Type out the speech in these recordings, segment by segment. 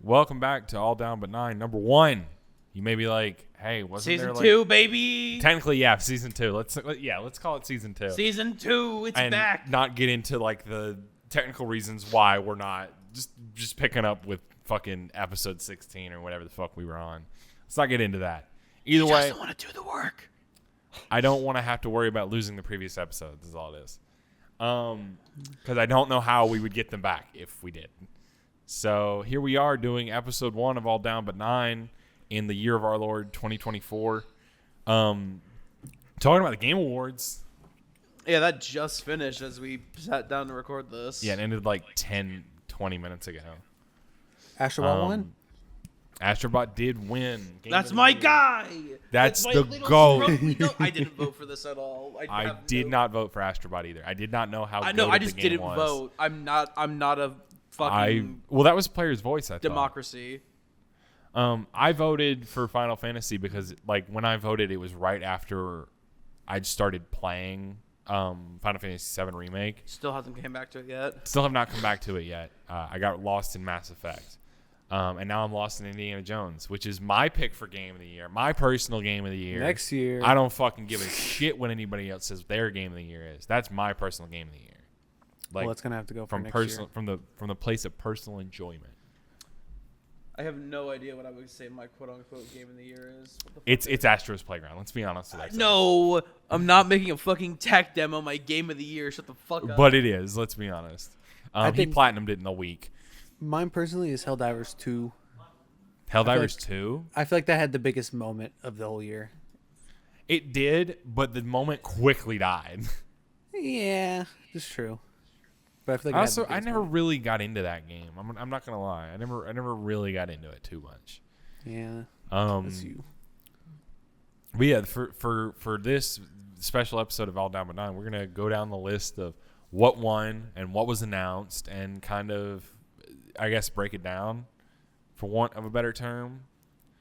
welcome back to All Down But Nine, number 1. You may be like, hey, wasn't there Season 2, baby? Technically, yeah, Season 2. Let's call it Season 2. Season 2, it's and back. Not get into like the technical reasons why we're not just picking up with fucking episode 16 or whatever the fuck we were on. Let's not get into that. Either way, doesn't want to do the work. I don't want to have to worry about losing the previous episodes is all it is. Because I don't know how we would get them back if we did. So here we are doing episode 1 of All Down But Nine in the year of our Lord 2024. Talking about the Game Awards. Yeah, that just finished as we sat down to record this. Yeah, it ended like 10-20 minutes ago. Astrobot won? Astrobot did win. That's my guy. That's my the GOAT. I didn't vote for this at all. I did not vote for Astrobot either. I did not know how. I just the game didn't was. vote. I'm not a fucking. Well, that was Player's Voice. I thought. Democracy. I voted for Final Fantasy because, like, when I voted, it was right after I'd started playing Final Fantasy VII Remake. Still hasn't come back to it yet. Still have not come back to it yet. I got lost in Mass Effect. And now I'm lost in Indiana Jones, which is my pick for Game of the Year. My personal Game of the Year. Next year. I don't fucking give a shit what anybody else says their Game of the Year is. That's my personal Game of the Year. Like, well, it's going to have to go from next personal year. from the place of personal enjoyment. I have no idea what I would say my quote-unquote Game of the Year is. It's Astro's Playground. Let's be honest with that. No, I'm not making a fucking tech demo my Game of the Year. Shut the fuck up. But it is. Let's be honest. He think platinumed it in a week. Mine personally is Helldivers 2. Helldivers 2? I feel like that had the biggest moment of the whole year. It did, but the moment quickly died. Yeah, that's true. But I feel like Also, I never really got into that game. I'm not gonna lie. I never really got into it too much. Yeah. That's you. But yeah, for this special episode of All Down But Nine, we're gonna go down the list of what won and what was announced, and kind of, I guess, break it down, for want of a better term.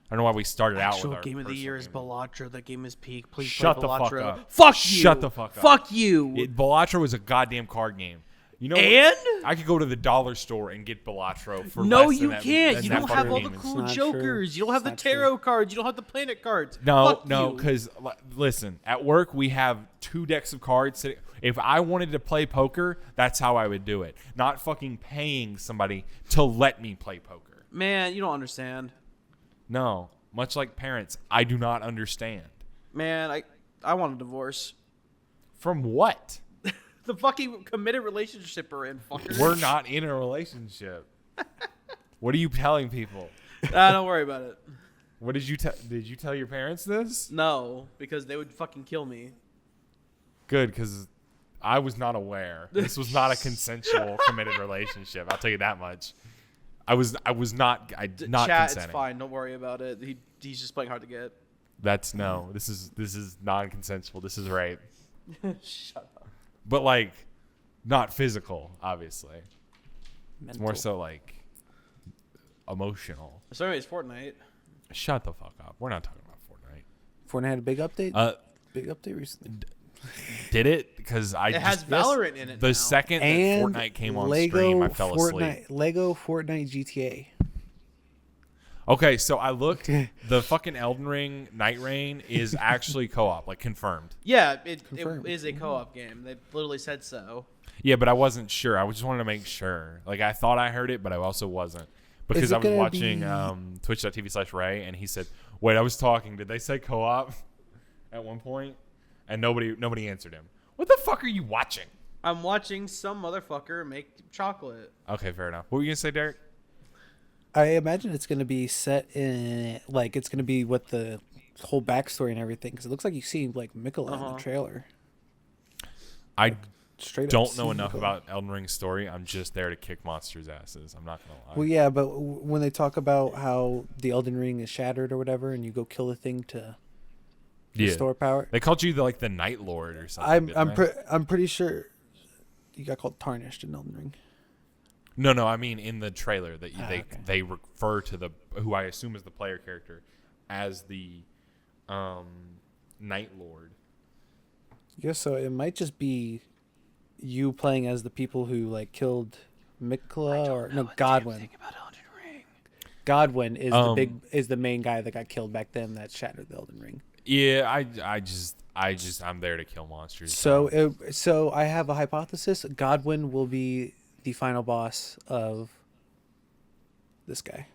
I don't know why we started out with our Game of the Year is personal Balatro. That game is peak. Please Shut play the fuck Balatro. up. Fuck you. Shut the fuck up. Fuck you. Balatro is a goddamn card game. You know, And? I could go to the dollar store and get Balatro for No, less you than can't. That, You than don't that have fucking all the game is. cool It's not jokers. true. You don't have the It's not true. tarot cards. You don't have the planet cards. No, Fuck no, you. because listen, at work we have 2 decks of cards sitting. If I wanted to play poker, that's how I would do it. Not fucking paying somebody to let me play poker. Man, you don't understand. No, much like parents, I do not understand. Man, I want a divorce. From what? The fucking committed relationship we're in, fucker. We're not in a relationship. What are you telling people? Don't worry about it. What did you tell? Did you tell your parents this? No, because they would fucking kill me. Good, because I was not aware. This was not a consensual committed relationship. I'll tell you that much. I was not not Chat, consenting. it's fine. Don't worry about it. He's just playing hard to get. That's no. This is non-consensual. This is rape. Shut up. But like, not physical. Obviously, Mental. it's more so like emotional. So anyways, Fortnite. Shut the fuck up. We're not talking about Fortnite. Fortnite had a big update? Big update recently. Did it? Because It has Valorant in it The now. second that And Fortnite came on Lego stream, I fell asleep. Lego Fortnite GTA. Okay, so I looked. The fucking Elden Ring Night Rain is actually co-op, like confirmed. Yeah, it Confirmed. is a co-op game. They literally said so. Yeah, but I wasn't sure. I just wanted to make sure. Like, I thought I heard it, but I also wasn't. Because I was watching twitch.tv/Ray, and he said, wait, I was talking. Did they say co-op at one point? And nobody answered him. What the fuck are you watching? I'm watching some motherfucker make chocolate. Okay, fair enough. What were you going to say, Derek? I imagine it's going to be set in, like, it's going to be with the whole backstory and everything. Because it looks like you see, like, Mikola in the trailer. I Straight don't up know see enough Mikola. about Elden Ring's story. I'm just there to kick monsters' asses. I'm not going to lie. Well, yeah, but when they talk about how the Elden Ring is shattered or whatever, and you go kill the thing to restore power, They called you the Night Lord or something. I'm pretty sure you got called Tarnished in Elden Ring. No, I mean in the trailer that Okay. they refer to who I assume is the player character as the Night Lord. Yeah, so it might just be you playing as the people who like killed Mikola or no Godwin. Think about Elden Ring. Godwin is Um, the main guy that got killed back then that shattered the Elden Ring. Yeah, I'm there to kill monsters. So I have a hypothesis. Godwin will be the final boss of this guy.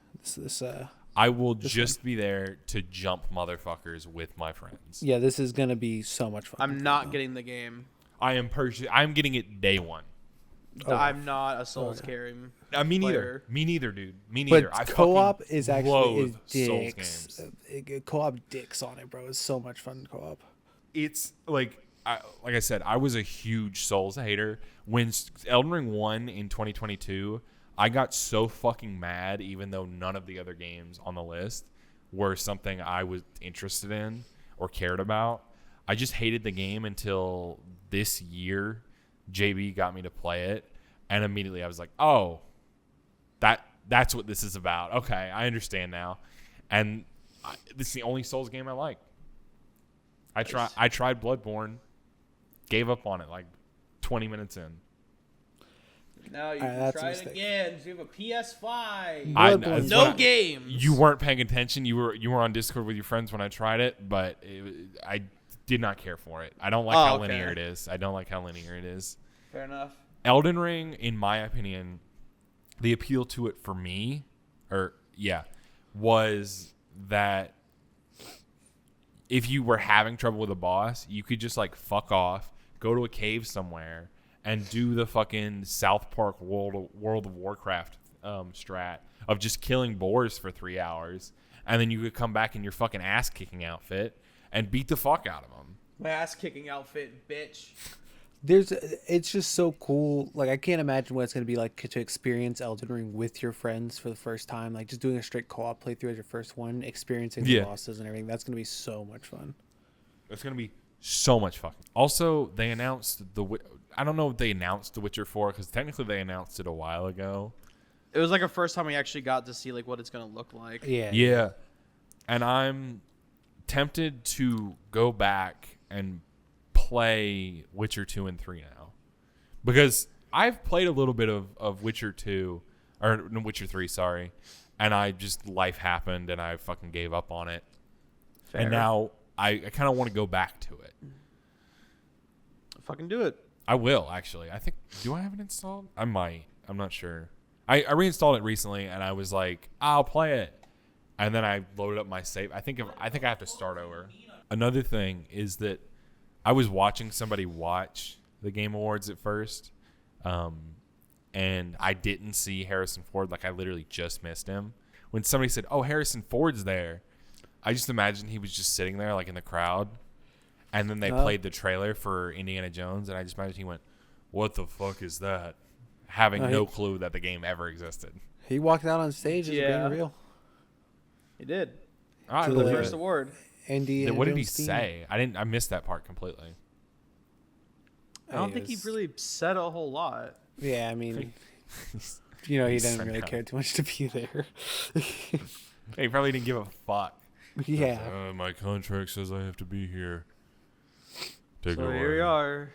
I will just be there to jump motherfuckers with my friends. Yeah, this is gonna be so much fun. I'm not getting the game. I'm getting it day one. Oh. I'm not a Souls carrying. Me neither. player. Me neither, dude. Me neither. But I co-op fucking is actually loathe is Souls dicks. games. Co-op dicks on it, bro. It's so much fun co-op. It's like I said, I was a huge Souls hater when Elden Ring won in 2022. I got so fucking mad, even though none of the other games on the list were something I was interested in or cared about. I just hated the game until this year. JB got me to play it, and immediately I was like, "Oh, that's what this is about." Okay, I understand now. And this is the only Souls game I like. I tried Bloodborne, gave up on it like 20 minutes in. Now you Alright, can that's a try it mistake. again. You have a PS5. Bloodborne's No fun. games. You weren't paying attention. You were on Discord with your friends when I tried it, but I did not care for it. I don't like how okay. linear it is. Fair enough. Elden Ring, in my opinion, the appeal to it for me, was that if you were having trouble with a boss, you could just like fuck off, go to a cave somewhere, and do the fucking South Park World of Warcraft strat of just killing boars for 3 hours, and then you could come back in your fucking ass kicking outfit and beat the fuck out of them. My ass kicking outfit, bitch. It's just so cool. Like I can't imagine what it's gonna be like to experience Elden Ring with your friends for the first time. Like just doing a straight co-op playthrough as your first one, experiencing the bosses and everything. That's gonna be so much fun. It's going to be so much fun. Also, they announced I don't know if they announced The Witcher 4 because technically they announced it a while ago. It was like a first time we actually got to see like what it's gonna look like. Yeah. And I'm tempted to go back and play Witcher 2 and 3 now. Because I've played a little bit of Witcher 2, or no, Witcher 3, sorry. And life happened and I fucking gave up on it. Fair. And now I kind of want to go back to it. Fucking do it. I will, actually. Do I have it installed? I might. I'm not sure. I reinstalled it recently, and I was like, I'll play it. And then I loaded up my save. I think I have to start over. Another thing is that I was watching somebody watch the Game Awards at first, and I didn't see Harrison Ford. Like, I literally just missed him. When somebody said, oh, Harrison Ford's there, I just imagined he was just sitting there, like, in the crowd. And then they played the trailer for Indiana Jones, and I just imagined he went, what the fuck is that? Having no clue that the game ever existed. He walked out on stage as being real. He did. I To The believe first it. award. Indiana What did he Jones theme. say? I missed that part completely. I don't think he really said a whole lot. Yeah, I mean, he doesn't Sent really out. care too much to be there. He probably didn't give a fuck. Yeah. My contract says I have to be here. Take it So away. here we are.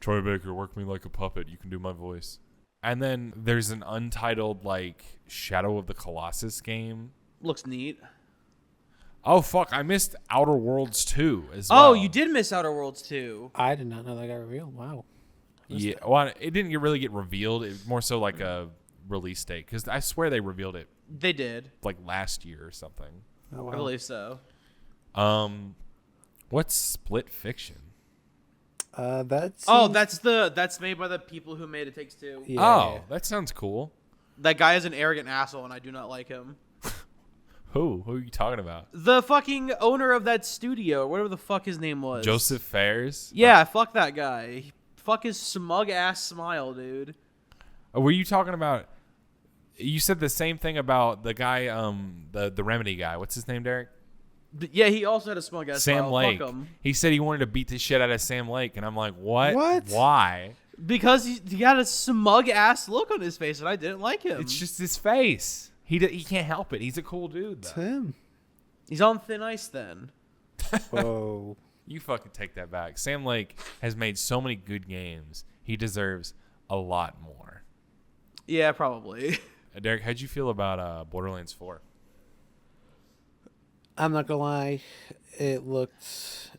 Troy Baker, work me like a puppet. You can do my voice. And then there's an untitled, like, Shadow of the Colossus game. Looks neat. Oh, fuck. I missed Outer Worlds 2 as well. Oh, you did miss Outer Worlds 2. I did not know that got revealed. Wow. Yeah. Well, it didn't really get revealed. It was more so like a release date. Because I swear they revealed it, They did. like, last year or something. Oh, wow. I believe so. What's Split Fiction? That's made by the people who made It Takes Two. Yeah. Oh, that sounds cool. That guy is an arrogant asshole, and I do not like him. Who are you talking about? The fucking owner of that studio, whatever the fuck his name was. Joseph Fares? Yeah, fuck that guy. Fuck his smug ass smile, dude. Were you talking about? You said the same thing about the guy, the Remedy guy. What's his name, Derek? But yeah, he also had a smug ass Sam smile. Lake. Fuck him. He said he wanted to beat the shit out of Sam Lake, and I'm like, what? What? Why? Because he had a smug ass look on his face, and I didn't like him. It's just his face. He can't help it. He's a cool dude, It's though. him. He's on thin ice then. Whoa. You fucking take that back. Sam Lake has made so many good games. He deserves a lot more. Yeah, probably. Derek, how'd you feel about Borderlands 4? I'm not gonna lie, it looked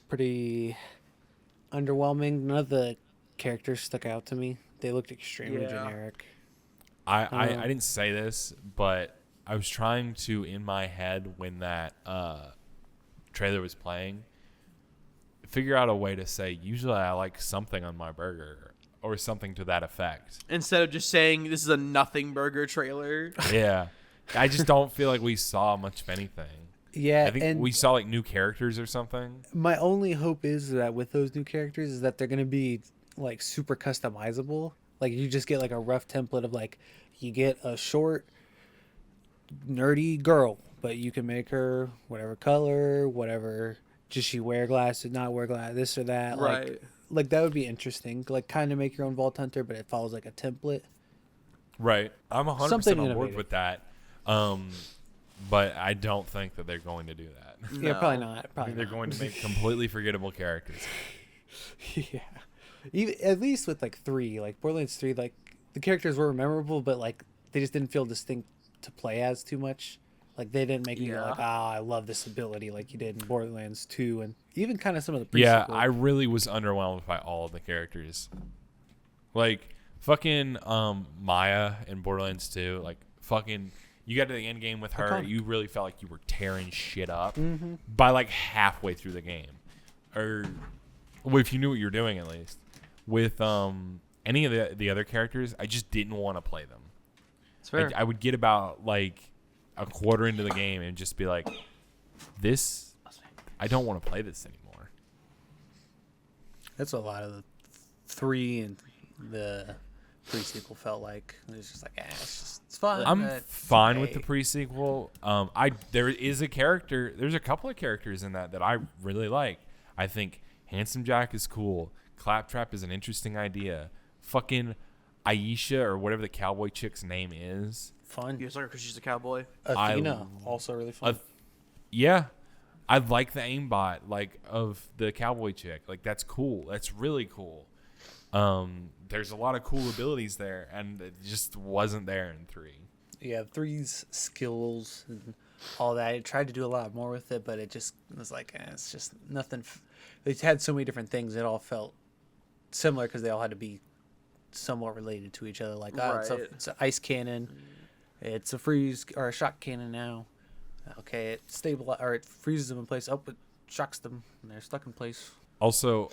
pretty underwhelming. None of the characters stuck out to me. They looked extremely generic. I didn't say this, but I was trying to, in my head, when that trailer was playing, figure out a way to say, usually I like something on my burger, or something to that effect. Instead of just saying this is a nothing burger trailer. Yeah. I just don't feel like we saw much of anything. Yeah, I think and we saw like new characters or something. my only hope is that with those new characters is that they're gonna be like super customizable. Like you just get like a rough template of like you get a short, nerdy girl, but you can make her whatever color, whatever. Does she wear glasses? Not wear glasses? This or that? Right. Like that would be interesting. Like kind of make your own Vault Hunter, but it follows like a template. Right. I'm 100% Something on board innovative. with that. But I don't think that they're going to do that. Yeah, No. probably not. I Probably think they're going to make completely forgettable characters. Yeah. Even, at least with like 3, like Borderlands 3, like the characters were memorable, but like they just didn't feel distinct to play as too much. Like they didn't make me go like, I love this ability like you did in Borderlands 2 and even kind of some of the Yeah, pre-sequel. I really was underwhelmed by all of the characters. Like fucking Maya in Borderlands 2, like fucking you got to the end game with her, Iconic. you really felt like you were tearing shit up Mm-hmm. by like halfway through the game. Or well, if you knew what you were doing at least. With any of the other characters, I just didn't want to play them. It's fair. I would get about like a quarter into the game and just be like, this, I don't want to play this anymore. That's a lot of the 3 and the pre-sequel felt like. It was just like, it's fun. I'm but it's fine with the okay. pre-sequel. There's a couple of characters in that I really like. I think Handsome Jack is cool. Claptrap is an interesting idea. Fucking Aisha or whatever the cowboy chick's name is. Fun. You're sorry because she's a cowboy. Athena, also really fun. Yeah, I like the aimbot like of the cowboy chick. Like that's cool. That's really cool. There's a lot of cool abilities there, and it just wasn't there in 3. Yeah, 3's skills and all that. It tried to do a lot more with it, but it just was like, it's just nothing. It had so many different things. It all felt similar because they all had to be somewhat related to each other. Like, it's an ice cannon, it's a freeze or a shock cannon now. Okay, it freezes them in place. Oh, it shocks them, and they're stuck in place. Also,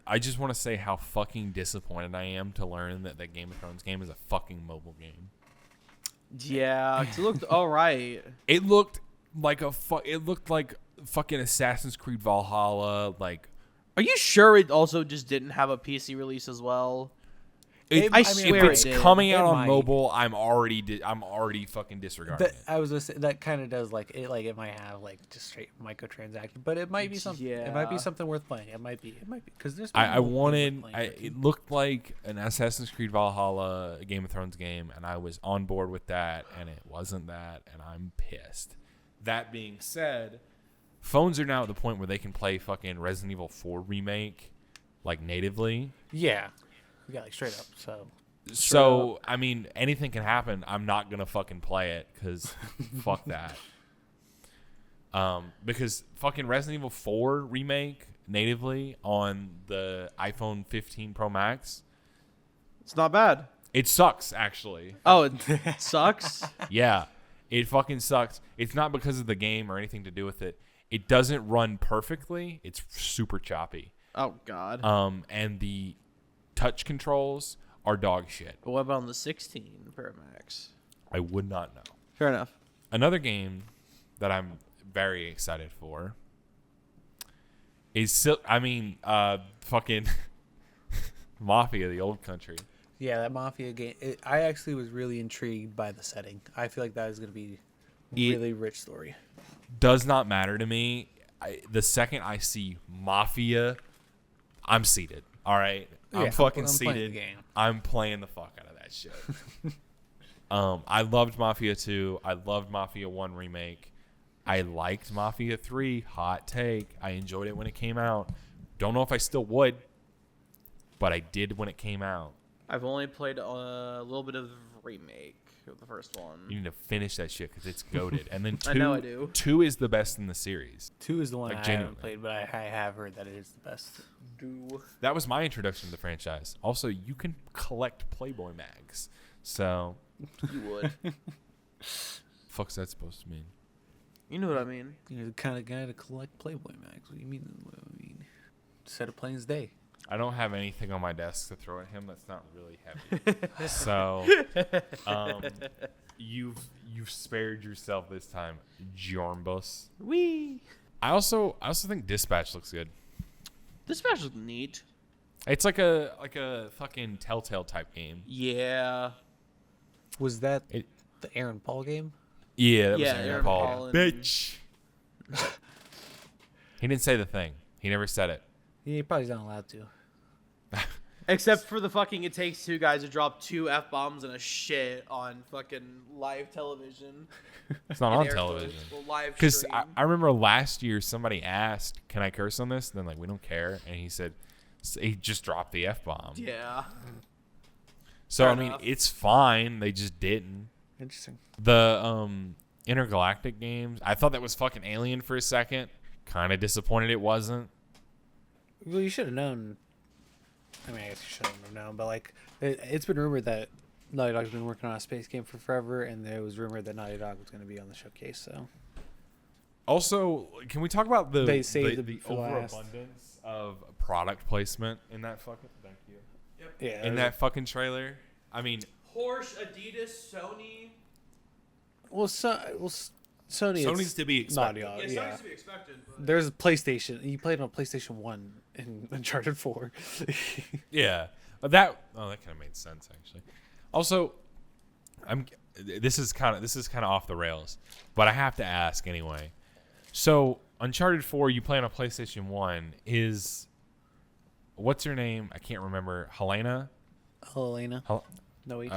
I just want to say how fucking disappointed I am to learn that that Game of Thrones game is a fucking mobile game. Yeah, it looked all right. It looked like fucking Assassin's Creed Valhalla. Like, Are you sure it also just didn't have a PC release as well? I if swear it's it did. coming out It on might. mobile, I'm already fucking disregarding it. I was gonna say that kind of does like it might have like just straight microtransaction, but it might be something. It might be Yeah. something worth playing. It might be because there's. I wanted. It looked like an Assassin's Creed Valhalla Game of Thrones game, and I was on board with that, and it wasn't that, and I'm pissed. That being said, phones are now at the point where they can play fucking Resident Evil 4 remake, like natively. Yeah, we got like straight up. So I mean, anything can happen. I'm not gonna fucking play it because fuck that. Because fucking Resident Evil 4 remake natively on the iPhone 15 Pro Max, It's not bad. it sucks actually. Oh, it sucks? Yeah, it fucking sucks. It's not because of the game or anything to do with it. It doesn't run perfectly. It's super choppy. Oh, God. And the touch controls are dog shit. But what about on the 16 Pro Max? I would not know. Fair enough. Another game that I'm very excited for is fucking Mafia, the old country. Yeah, that Mafia game. I actually was really intrigued by the setting. I feel like that is going to be really rich story. Does not matter to me. The second I see Mafia, I'm seated. All right, I'm Yeah, fucking I'm playing the seated. game. I'm playing the fuck out of that shit. I loved Mafia 2. I loved Mafia 1 remake. I liked Mafia 3. Hot take. I enjoyed it when it came out. Don't know if I still would, but I did when it came out. I've only played a little bit of remake with the first one. You need to finish that shit because it's goated. And then 2, I know I do. 2 is the best in the series. 2 is the one Like, I genuinely. haven't played, but I have heard that it is the best. That was my introduction to the franchise. Also, you can collect Playboy mags. So, You would. fuck's that supposed to mean? You know what I mean. You're the kind of guy to collect Playboy mags. What do you mean? What do you mean? Set a plane's day. I don't have anything on my desk to throw at him that's not really heavy. So, you've spared yourself this time, Jormbus. Wee. I also think Dispatch looks good. This match looks neat. It's like a fucking Telltale type game. Yeah. Was that It- the Aaron Paul game? Yeah, that was Yeah, Aaron Aaron Paul. Paul and- Bitch. He didn't say the thing. He never said it. He probably not allowed to. Except for the fucking It Takes Two guys who dropped 2 F-bombs and a shit on fucking live television. It's not In on air television. quotes. Well, live Because stream. I remember last year somebody asked, "Can I curse on this?" And then like, we don't care. And he said, he just dropped the F-bomb. Yeah. So Fair I mean, enough. it's fine. They just didn't. Interesting. The intergalactic games. I thought that was fucking Alien for a second. Kind of disappointed it wasn't. Well, you should have known. I mean, I guess you should have known, but like, it's been rumored that Naughty Dog's been working on a space game for forever, and there was rumored that Naughty Dog was going to be on the showcase. So Also, can we talk about the They saved the it for last. overabundance of product placement in that fucking yeah, in that fucking trailer? I mean, Porsche, Adidas, Sony. Sony. Sony's to be Naughty expected. Dog. Yeah, Yeah, Sony's to be expected. But there's a PlayStation. You played on PlayStation 1 in Uncharted 4. Yeah, but that kind of made sense actually. Also, this is kind of off the rails, but I have to ask anyway. So, Uncharted 4, you play on a PlayStation 1. Is what's her name? I can't remember. Helena. Elena. No H.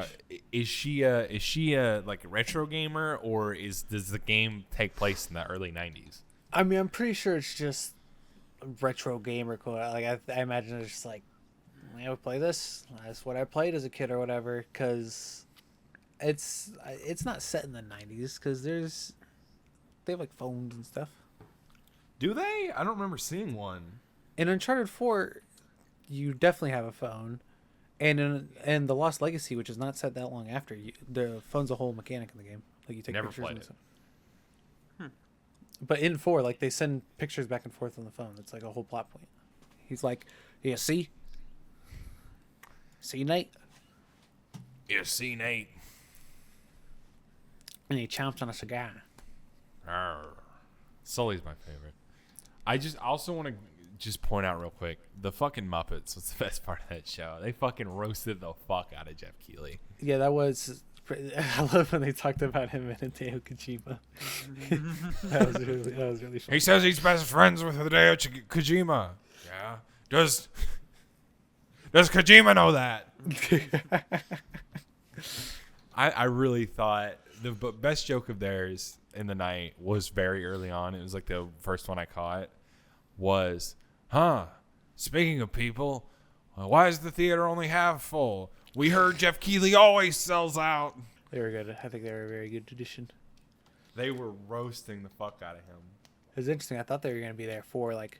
Is she a like a retro gamer, or does the game take place in the early 90s? I mean, I'm pretty sure it's just a retro gamer code. Like I imagine it's just like, I would play this. That's what I played as a kid or whatever. Because it's not set in the 90s. Because they have like phones and stuff. Do they? I don't remember seeing one. In Uncharted 4, you definitely have a phone. And in the Lost Legacy, which is not set that long after, the phone's a whole mechanic in the game. Like you take Never pictures played and it. stuff. But in 4, like they send pictures back and forth on the phone. It's like a whole plot point. He's like, "Yeah, see, Nate," Yeah, see, Nate. and he chomps on a cigar. Arr. Sully's my favorite. I also want to just point out real quick, the fucking Muppets was the best part of that show. They fucking roasted the fuck out of Geoff Keighley. Yeah, that was. I love when they talked about him and Hideo Kojima. that was really fun. He says he's best friends with Hideo Kojima. Yeah. Does Kojima know that? I really thought the best joke of theirs in the night was very early on. It was like the first one I caught was, speaking of people, why is the theater only half full? We heard Geoff Keighley always sells out. They were good. I think they were a very good addition. They were roasting the fuck out of him. It was interesting. I thought they were going to be there for like,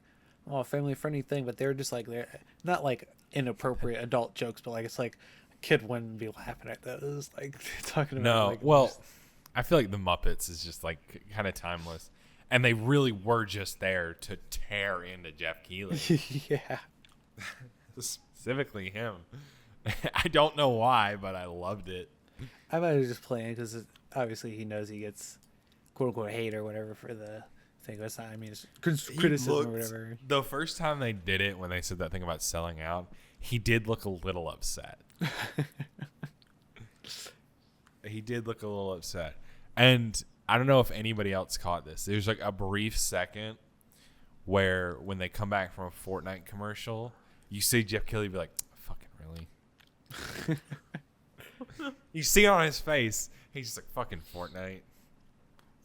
a family friendly thing, but they were just like, they're not like inappropriate adult jokes, but like it's like a kid wouldn't be laughing at those. Like talking about. No, like, well, I feel like the Muppets is just like kind of timeless, and they really were just there to tear into Geoff Keighley, yeah. specifically him. I don't know why, but I loved it. I might have just playing because obviously he knows he gets quote unquote hate or whatever for the thing. That's not. I mean, it's criticism or whatever. The first time they did it, when they said that thing about selling out, he did look a little upset. He did look a little upset. And I don't know if anybody else caught this. There's like a brief second where when they come back from a Fortnite commercial, you see Geoff Keighley be like, fucking really? You see it on his face. He's just like, fucking Fortnite.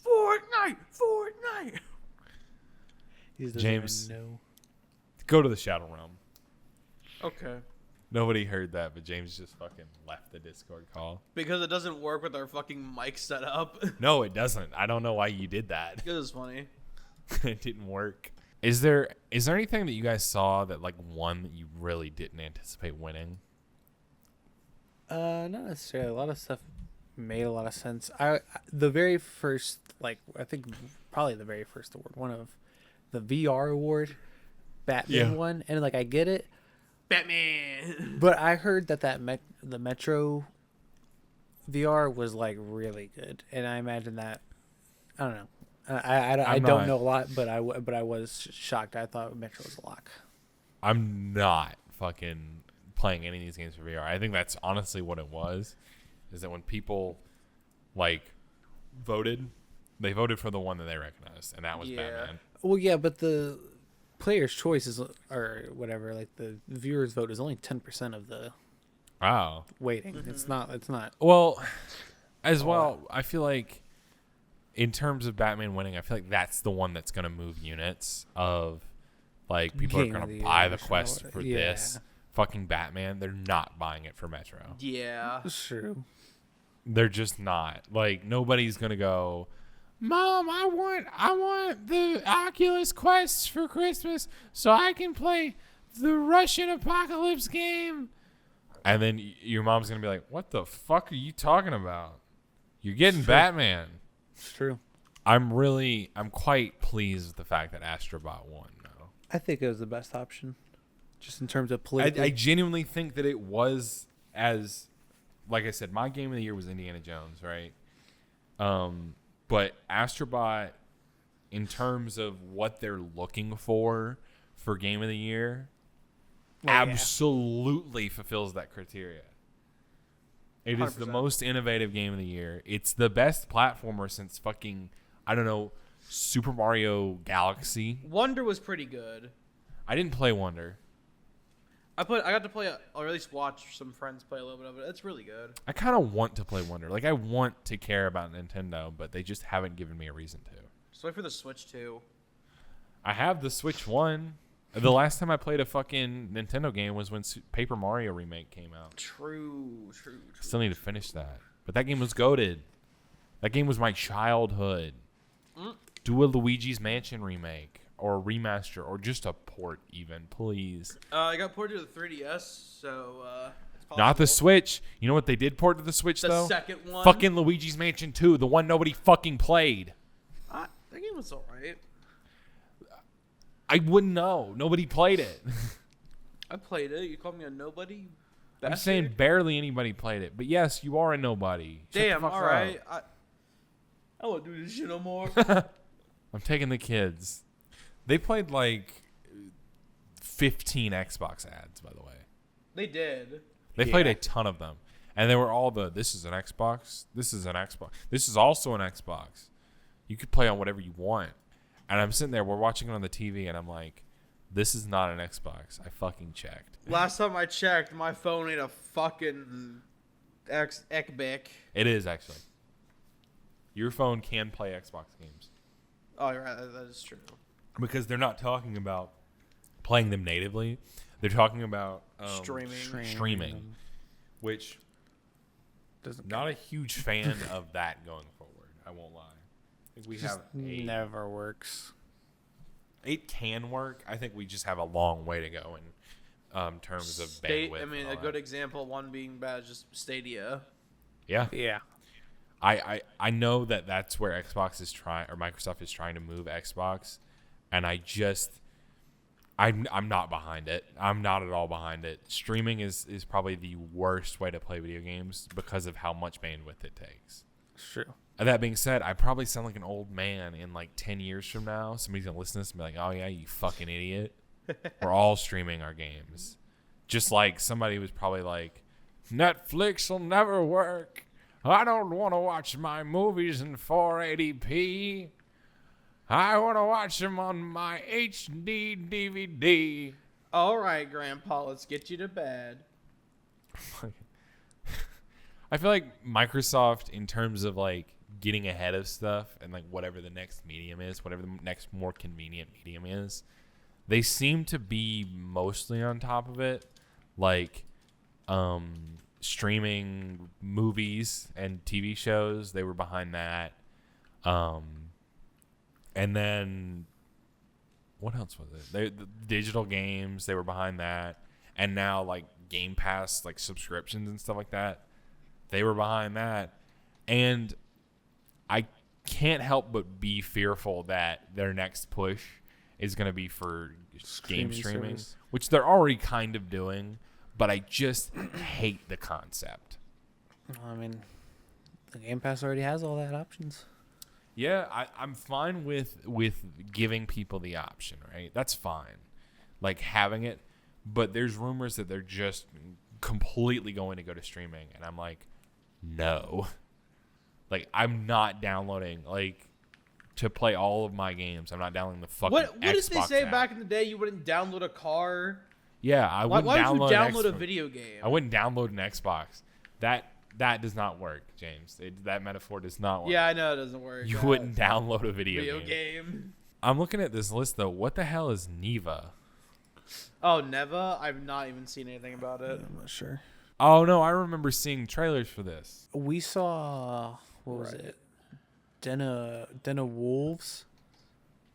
Fortnite! He doesn't James. even know. Go to the Shadow Realm. okay. Nobody heard that, but James just fucking left the Discord call. Because it doesn't work with our fucking mic setup. No, it doesn't. I don't know why you did that. It was funny. It didn't work. Is there anything that you guys saw that like won that you really didn't anticipate winning? Not necessarily. A lot of stuff made a lot of sense. The very first, like, I think probably the very first award, one of the VR award, Batman one, and like I get it. Batman. But I heard that the Metro VR was like really good, and I imagine that. I don't know. I don't know a lot, but I was shocked. I thought Metro was a lock. I'm not fucking playing any of these games for VR. I think that's honestly what it was. Is that when people like voted, they voted for the one that they recognized, and that was Batman. Well, yeah, but the player's choice is, or whatever, like the viewer's vote is only 10% of the weighting. Mm-hmm. It's not. Well, as well, I feel like in terms of Batman winning, I feel like that's the one that's going to move units of like people are going to buy the Quest for this fucking Batman. They're not buying it for Metro. Yeah. That's true. They're just not. Like nobody's going to go, Mom, I want the Oculus Quest for Christmas so I can play the Russian apocalypse game. And then your mom's going to be like, what the fuck are you talking about? You're getting Batman. It's true. I'm quite pleased with the fact that Astrobot won, though. I think it was the best option, just in terms of politically. I genuinely think that it was, as, like I said, my game of the year was Indiana Jones, right? But Astrobot, in terms of what they're looking for game of the year, absolutely fulfills that criteria. It 100%. Is the most innovative game of the year. It's the best platformer since fucking, I don't know, Super Mario Galaxy. Wonder was pretty good. I didn't play Wonder. I got to play, or at least watch some friends play a little bit of it. It's really good. I kind of want to play Wonder. Like, I want to care about Nintendo, but they just haven't given me a reason to. Just wait for the Switch 2. I have the Switch 1. The last time I played a fucking Nintendo game was when Paper Mario Remake came out. True. Still need to finish that. But that game was goated. That game was my childhood. Do a Luigi's Mansion remake or a remaster or just a port even, please. I got ported to the 3DS, so it's possible. Not the Switch. You know what they did port to the Switch, though? The second one. Fucking Luigi's Mansion 2, the one nobody fucking played. That game was alright. I wouldn't know. Nobody played it. I played it. You called me a nobody? I'm saying barely anybody played it. But yes, you are a nobody. Damn, alright. I won't do this shit no more. I'm taking the kids. They played like 15 Xbox ads, by the way. They did. They played a ton of them. And they were all this is an Xbox. This is an Xbox. This is also an Xbox. You could play on whatever you want. And I'm sitting there, we're watching it on the TV, and I'm like, this is not an Xbox. I fucking checked. Last time I checked, my phone ain't a fucking Xbox. It is, actually. Your phone can play Xbox games. Oh, you're right. That is true. Because they're not talking about playing them natively. They're talking about streaming. Which, not a huge fan of that going forward. I won't lie. We just never works. It can work. I think we just have a long way to go in terms of bandwidth. I mean, a good example, one being bad, is just Stadia. Yeah. I know that's where Xbox is trying, or Microsoft is trying to move Xbox, and I'm not behind it. I'm not at all behind it. Streaming is probably the worst way to play video games because of how much bandwidth it takes. It's true. That being said, I probably sound like an old man in like 10 years from now. Somebody's going to listen to this and be like, oh, yeah, you fucking idiot. We're all streaming our games. Just like somebody was probably like, Netflix will never work. I don't want to watch my movies in 480p. I want to watch them on my HD DVD. All right, Grandpa, let's get you to bed. I feel like Microsoft, in terms of like getting ahead of stuff and like whatever the next medium is, whatever the next more convenient medium is, they seem to be mostly on top of it. Like streaming movies and TV shows. They were behind that. And then what else was it? The digital games, they were behind that. And now like Game Pass, like subscriptions and stuff like that, they were behind that. And I can't help but be fearful that their next push is going to be for game streaming, service. which they're already kind of doing, but I just hate the concept. I mean, the Game Pass already has all that options. Yeah, I'm fine with giving people the option, right? That's fine. Like having it, but there's rumors that they're just completely going to go to streaming, and I'm like, no. Like, I'm not downloading, like, to play all of my games. I'm not downloading the fucking What did they say app. back in the day? You wouldn't download a car. Yeah, I Why wouldn't would you download a Xbox. video game? I wouldn't download an Xbox. That does not work, James. That metaphor does not work. Yeah, I know it doesn't work. You wouldn't download a video game. game. I'm looking at this list, though. What the hell is Neva? Oh, Neva? I've not even seen anything about it. I'm not sure. Oh, no, I remember seeing trailers for this. We saw, what was it? Den of Wolves.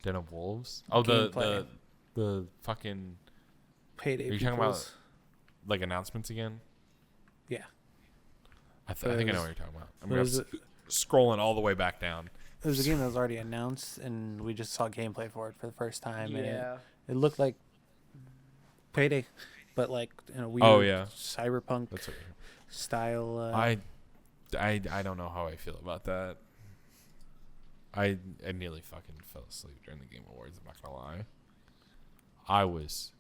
Den of Wolves? Oh, the Gameplay. the fucking... Payday. Are you talking about, prequels. like, announcements again? Yeah. I think I know what you're talking about. I'm It was, scrolling all the way back down. it was a game that was already announced, and we just saw gameplay for it for the first time. And Yeah. it looked like Payday, but like in a weird cyberpunk That's what style. I don't know how I feel about that. I nearly fucking fell asleep during the Game Awards. I'm not gonna lie. I was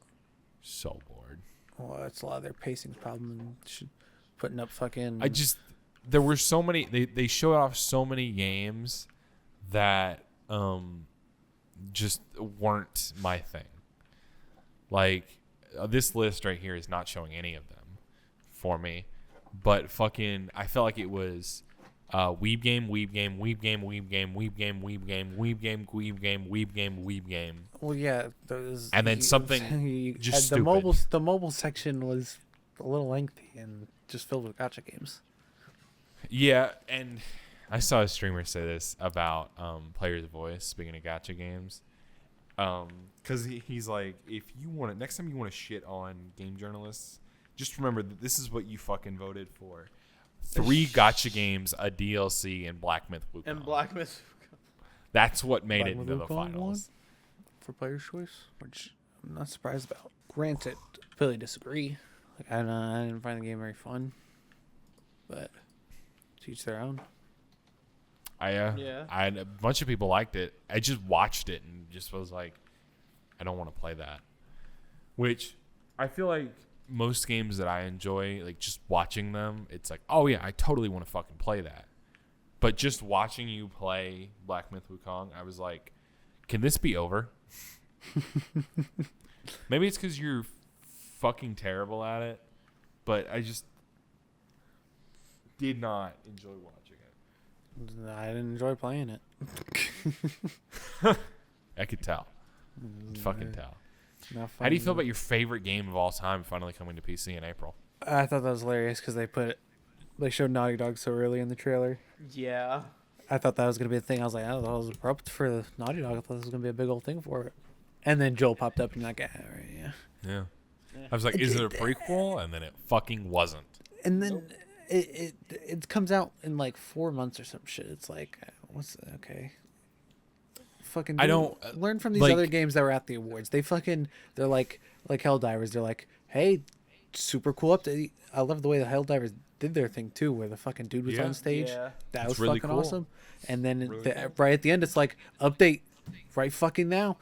so bored. Well, it's a lot of their pacing problem and putting up fucking. There were so many. They showed off so many games that just weren't my thing. Like this list right here is not showing any of them for me, but fucking I felt like it was weeb game, weeb game, weeb game, weeb game, weeb game, weeb game, weeb game, weeb game, weeb game, weeb game. Well, yeah, there's And then something just the stupid. The mobile section was a little lengthy and just filled with gacha games. Yeah, and I saw a streamer say this about Player's Voice, speaking of gacha games. Because he's like, if you want to, next time you want to shit on game journalists, just remember that this is what you fucking voted for. 3 gacha games, a DLC, and Black Myth Wukong. And Black Myth. That's what made Black it Myth into the Wukong finals. for Player's Choice, which I'm not surprised about. Granted, completely disagree. Like I didn't find the game very fun, but to each their own. Yeah. A bunch of people liked it. I just watched it and just was like, I don't want to play that. Which I feel like most games that I enjoy, like just watching them, it's like, oh yeah, I totally want to fucking play that. But just watching you play Black Myth Wukong, I was like, can this be over? Maybe it's because you're fucking terrible at it, but I just did not enjoy watching it. I didn't enjoy playing it. I could tell. Fucking tell. Not How do you fun. feel about your favorite game of all time finally coming to PC in April? I thought that was hilarious because they showed Naughty Dog so early in the trailer. Yeah. I thought that was gonna be a thing. I was like, I thought it was abrupt for the Naughty Dog. I thought this was gonna be a big old thing for it. And then Joel popped up and you're like, ah, right, yeah. Yeah. I was like, is it a prequel? And then it fucking wasn't. And then it comes out in like 4 months or some shit. It's like, okay. Fucking I don't learn from these like- other games that were at the awards. They're like Helldivers. They're like, hey, super cool update. I love the way the Helldivers did their thing too, where the fucking dude was Yeah. on stage. Yeah. That It's was really fucking cool. awesome. And then Really cool. right at the end, it's like update right fucking now.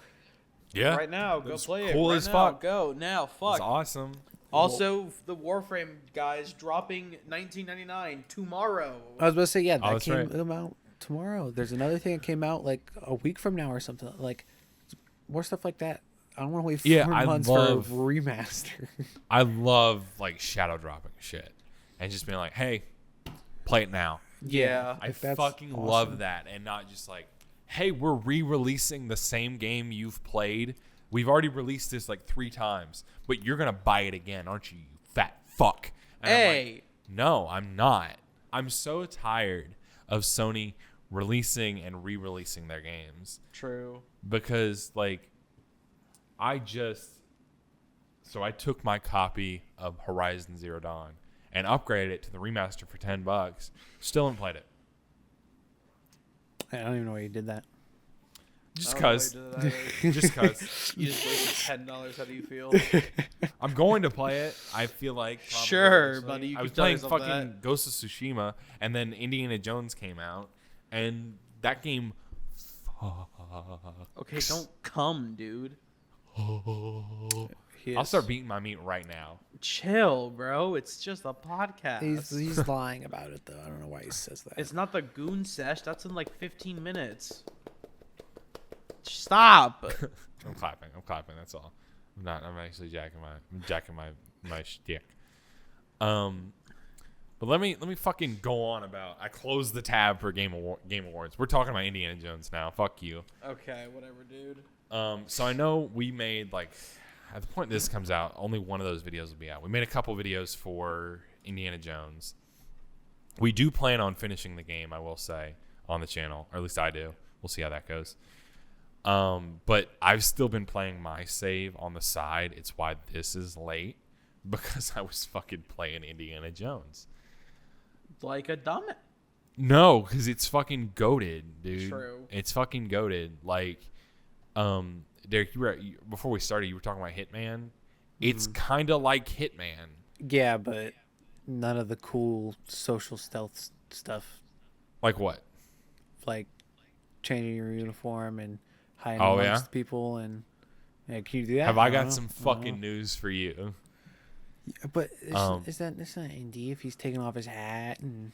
Yeah. Right now, go was play it. cool Right as now, fuck. Go now. It's Fuck. awesome. Also, the Warframe guys dropping $19.99 tomorrow. I was about to say, yeah, that that's came right. out tomorrow. There's another thing that came out like a week from now or something. Like more stuff like that. I don't want to wait 4 Yeah, I months love- for a remaster. I love like shadow dropping shit and just being like, hey, play it now. Yeah. I That's fucking awesome. love that, and not just like, hey, we're re-releasing the same game you've played. We've already released this like 3 times, but you're gonna buy it again, aren't you, you fat fuck? And I'm like, Hey. no, I'm not. I'm so tired of Sony releasing and re-releasing their games. True. Because, like, I took my copy of Horizon Zero Dawn and upgraded it to the remaster for $10. Still haven't played it. I don't even know why you did that. Just I don't know because. why you did that either. Just because. You just wasted $10. How do you feel? I'm going to play it. I feel like probably Sure, eventually. buddy, you I was can tell playing yourself fucking that. Ghost of Tsushima, and then Indiana Jones came out, and that game. Okay, don't come, dude. I'll start beating my meat right now. Chill, bro. It's just a podcast. He's lying about it though. I don't know why he says that. It's not the goon sesh. That's in like 15 minutes. Stop. I'm clapping. That's all. I'm actually jacking my shtick. But let me fucking go on about. I closed the tab for Game Awards. We're talking about Indiana Jones now. Fuck you. Okay, whatever, dude. So I know we made, like, at the point this comes out, only one of those videos will be out. We made a couple videos for Indiana Jones. We do plan on finishing the game, I will say, on the channel, or at least I do. We'll see how that goes. But I've still been playing my save on the side. It's why this is late, because I was fucking playing Indiana Jones. Like a dumb. No, because it's fucking goated, dude. True. It's fucking goated. Like, Derek, before we started, you were talking about Hitman. It's kind of like Hitman. Yeah, but none of the cool social stealth stuff, Like what? like changing your uniform and hiding Oh, amongst yeah? people, and can you do that? Have I don't got know. some fucking news for you? But is that not indie if he's taking off his hat and?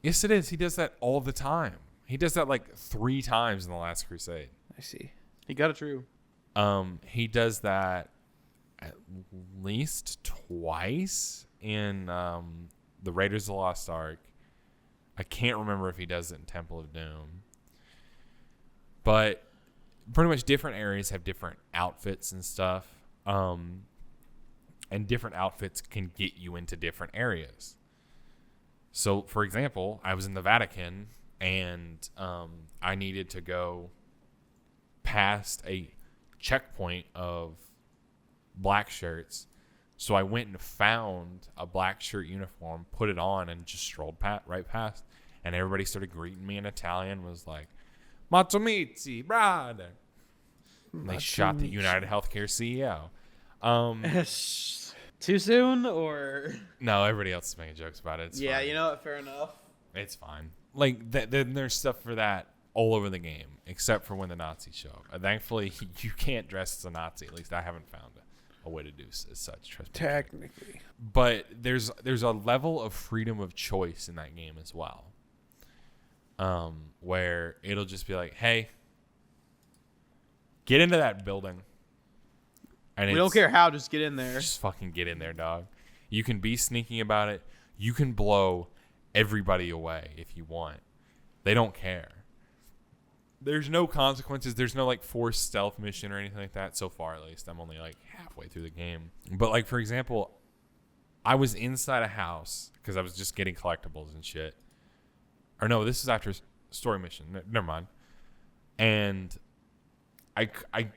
Yes, it is. He does that all the time. He does that like 3 times in the Last Crusade. I see. He got it true. He does that at least twice in the Raiders of the Lost Ark. I can't remember if he does it in Temple of Doom. But pretty much different areas have different outfits and stuff. And different outfits can get you into different areas. So, for example, I was in the Vatican, and I needed to go past a checkpoint of black shirts. So I went and found a black shirt uniform, put it on, and just strolled right past. And everybody started greeting me in Italian, was like, Matsumichi, brother. And they shot the United Healthcare CEO. Too soon, or? No, everybody else is making jokes about it. It's Yeah, fine. you know what? Fair enough. It's fine. Like, then there's stuff for that all over the game, except for when the Nazis show up. Thankfully, you can't dress as a Nazi. At least I haven't found a way to do as such. Trust me. Technically. But there's a level of freedom of choice in that game as well, where it'll just be like, hey, get into that building. And We don't care how, just get in there. Just fucking get in there, dog. You can be sneaky about it. You can blow everybody away if you want. They don't care. There's no consequences. There's no like forced stealth mission or anything like that. So far, at least, I'm only like halfway through the game. But like, for example, I was inside a house because I was just getting collectibles and shit. Or no, this is after story mission. Never mind. And I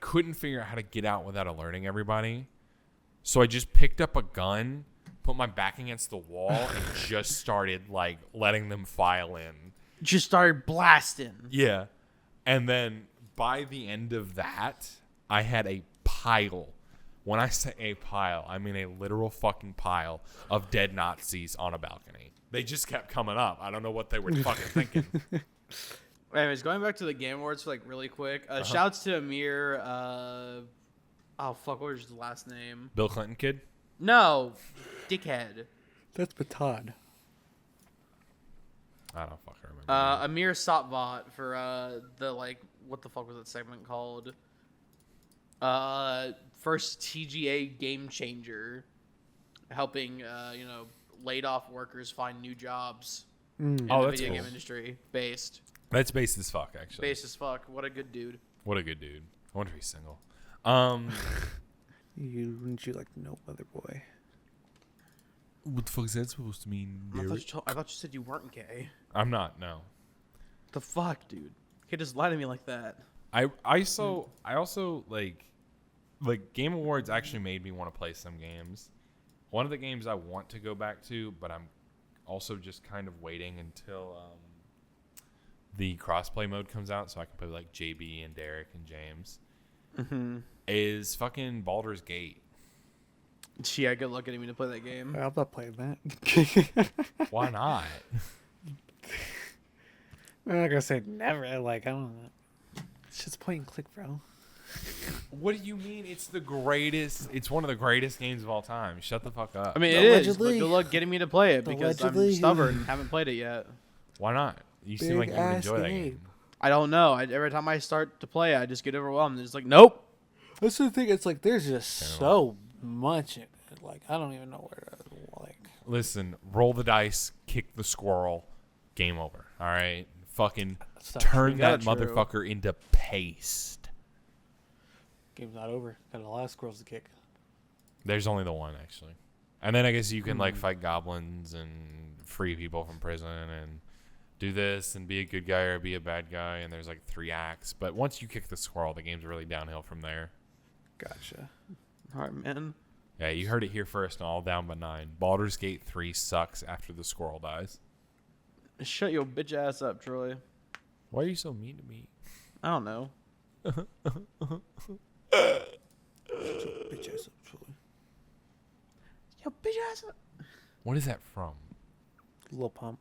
couldn't figure out how to get out without alerting everybody. So I just picked up a gun, put my back against the wall, and just started like letting them file in. Just started blasting. Yeah. And then by the end of that, I had a pile. When I say a pile, I mean a literal fucking pile of dead Nazis on a balcony. They just kept coming up. I don't know what they were fucking thinking. Anyways, going back to the Game Awards for like really quick. Shouts to Amir. What was his last name? Bill Clinton kid? No, dickhead. That's Batad. I don't fucking remember. Amir Satvat for the like what the fuck was that segment called? First TGA game changer, helping laid off workers find new jobs in the that's video cool. game industry. Based That's based as fuck, actually. as fuck. What a good dude. What a good dude. I wonder if he's single. Wouldn't you like No Other Boy? What the fuck is that supposed to mean, I thought you said you weren't gay. I'm not, no. The fuck, dude? You can't just lie to me like that. I also like Game Awards actually made me want to play some games. One of the games I want to go back to, but I'm also just kind of waiting until the crossplay mode comes out so I can play like JB and Derek and James. Is fucking Baldur's Gate. Yeah, good luck getting me to play that game. I'm not playing that. Why not? I'm not gonna say never. Like, I don't know. It's just point and click, bro. What do you mean? It's the greatest. It's one of the greatest games of all time. Shut the fuck up. I mean, it is, but good luck getting me to play it because I'm stubborn and haven't played it yet. Why not? You seem like you would enjoy that game. I don't know. Every time I start to play, I just get overwhelmed. It's like, nope. That's the thing. It's like there's just so much in it. Like, I don't even know where to, like. Listen, roll the dice, kick the squirrel, game over. All right? Fucking That's turn that motherfucker into paste. Game's not over. Got a lot of squirrels to kick. There's only the one, actually. And then I guess you can, like, fight goblins and free people from prison and do this and be a good guy or be a bad guy. And there's, like, 3 acts. But once you kick the squirrel, the game's really downhill from there. Gotcha. All right, man. Yeah, you heard it here first, and all down but 9. Baldur's Gate 3 sucks after the squirrel dies. Shut your bitch ass up, Troy. Why are you so mean to me? I don't know. Bitch ass up, truly. Yo, bitch ass up. What is that from? Lil Pump.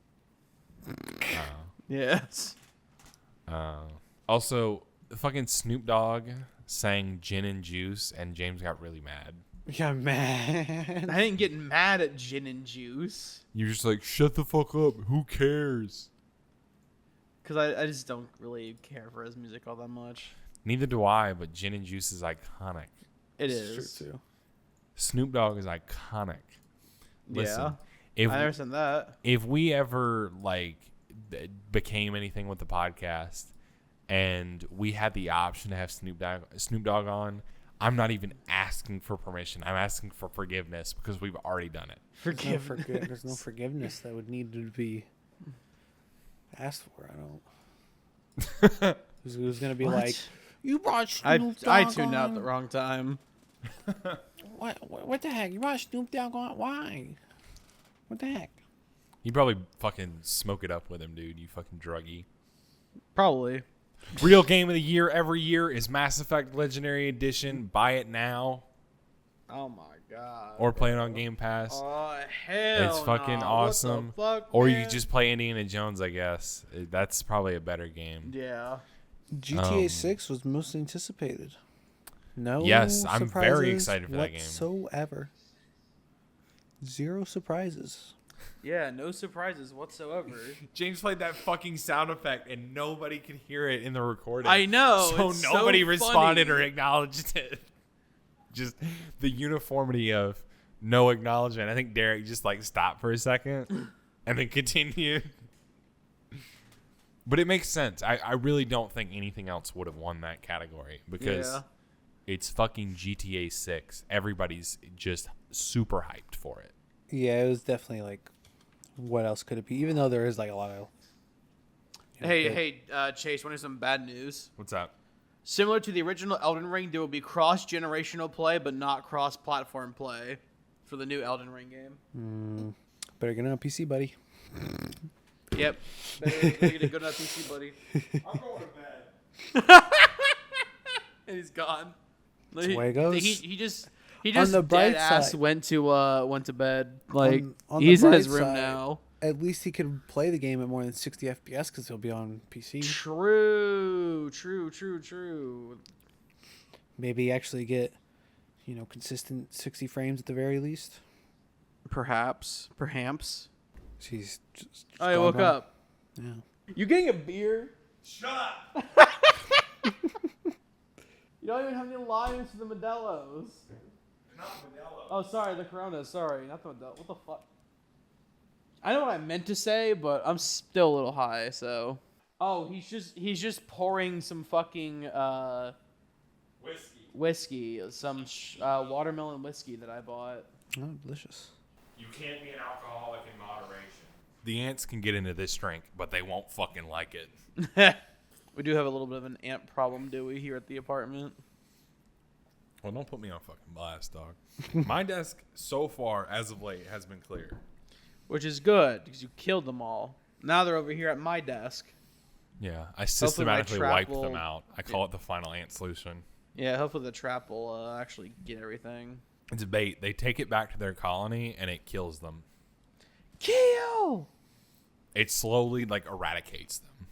Yes. Also, fucking Snoop Dogg sang Gin and Juice, and James got really mad. Yeah, man. I didn't get mad at Gin and Juice. You're just like, shut the fuck up. Who cares? Because I just don't really care for his music all that much. Neither do I, but Gin and Juice is iconic. It is. True, too. Snoop Dogg is iconic. Listen, I understand that. If we ever, like, became anything with the podcast and we had the option to have Snoop Dogg on, I'm not even asking for permission. I'm asking for forgiveness because we've already done it. There's no forgiveness that would need to be asked for. I don't. Who's gonna be like, you brought Snoop Dogg I tuned on. out the wrong time. What the heck? You brought Snoop Dogg on? Why? What the heck? You probably fucking smoke it up with him, dude. You fucking druggie. Probably. Real game of the year every year is Mass Effect Legendary Edition. Buy it now. Oh my god. Or play it on Game Pass. Oh hell. It's fucking awesome. What the fuck, or man? you could just play Indiana Jones, I guess. That's probably a better game. Yeah. GTA 6 was most anticipated. No. Yes, I'm very excited for that game. Whatsoever. 0 surprises. Yeah, no surprises whatsoever. James played that fucking sound effect and nobody could hear it in the recording. I know. So it's nobody so responded funny. or acknowledged it. Just the uniformity of no acknowledgement. I think Derek just like stopped for a second and then continued. But it makes sense. I really don't think anything else would have won that category because it's fucking GTA 6. Everybody's just super hyped for it. Yeah, it was definitely like, what else could it be? Even though there is like a lot of. Hey, Chase, want to hear some bad news? What's up? Similar to the original Elden Ring, there will be cross-generational play, but not cross-platform play for the new Elden Ring game. Better get on PC, buddy. Yep. Better get a good enough PC, buddy. I'm going to bed. And he's gone. That's the way it goes. He just On the bright dead ass side- went to bed. Like on the he's in bright his room side- now. At least he could play the game at more than 60 FPS because he'll be on PC. True. Maybe actually get, consistent 60 frames at the very least. Perhaps. She's just Oh, I gone woke down. up. Yeah. You getting a beer? Shut up. You don't even have any limes for the Modelo's. Not Modelo. Oh, sorry, the Corona. Sorry, not the Modelo. What the fuck? I know what I meant to say, but I'm still a little high. So. Oh, he's just pouring some fucking whiskey, some watermelon whiskey that I bought. Oh, delicious. You can't be an alcoholic in moderation. The ants can get into this drink, but they won't fucking like it. We do have a little bit of an ant problem, do we, here at the apartment? Well, don't put me on fucking blast, dog. My desk, so far, as of late, has been clear. Which is good, because you killed them all. Now they're over here at my desk. Yeah, I systematically wiped will- them out. I call it the final ant solution. Yeah, hopefully the trap will actually get everything. It's bait. They take it back to their colony, and it kills them. Kill! It slowly, like, eradicates them.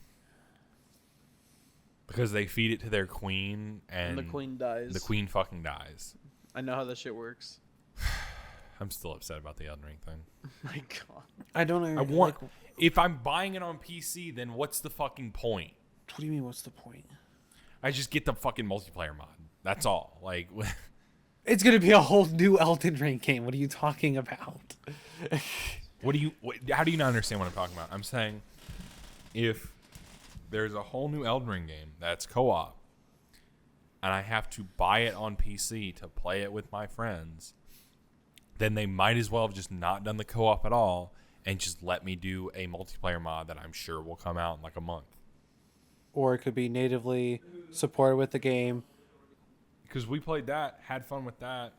Because they feed it to their queen, and the queen dies. the queen fucking dies. I know how this shit works. I'm still upset about the Elden Ring thing. My God. I don't know. I want... If I'm buying it on PC, then what's the fucking point? What do you mean? What's the point? I just get the fucking multiplayer mod. That's all. Like, It's gonna be a whole new Elden Ring game. What are you talking about? how do you not understand what I'm talking about? I'm saying, if there's a whole new Elden Ring game that's co-op, and I have to buy it on PC to play it with my friends, then they might as well have just not done the co-op at all and just let me do a multiplayer mod that I'm sure will come out in like a month. Or it could be natively supported with the game. Because we played that, had fun with that.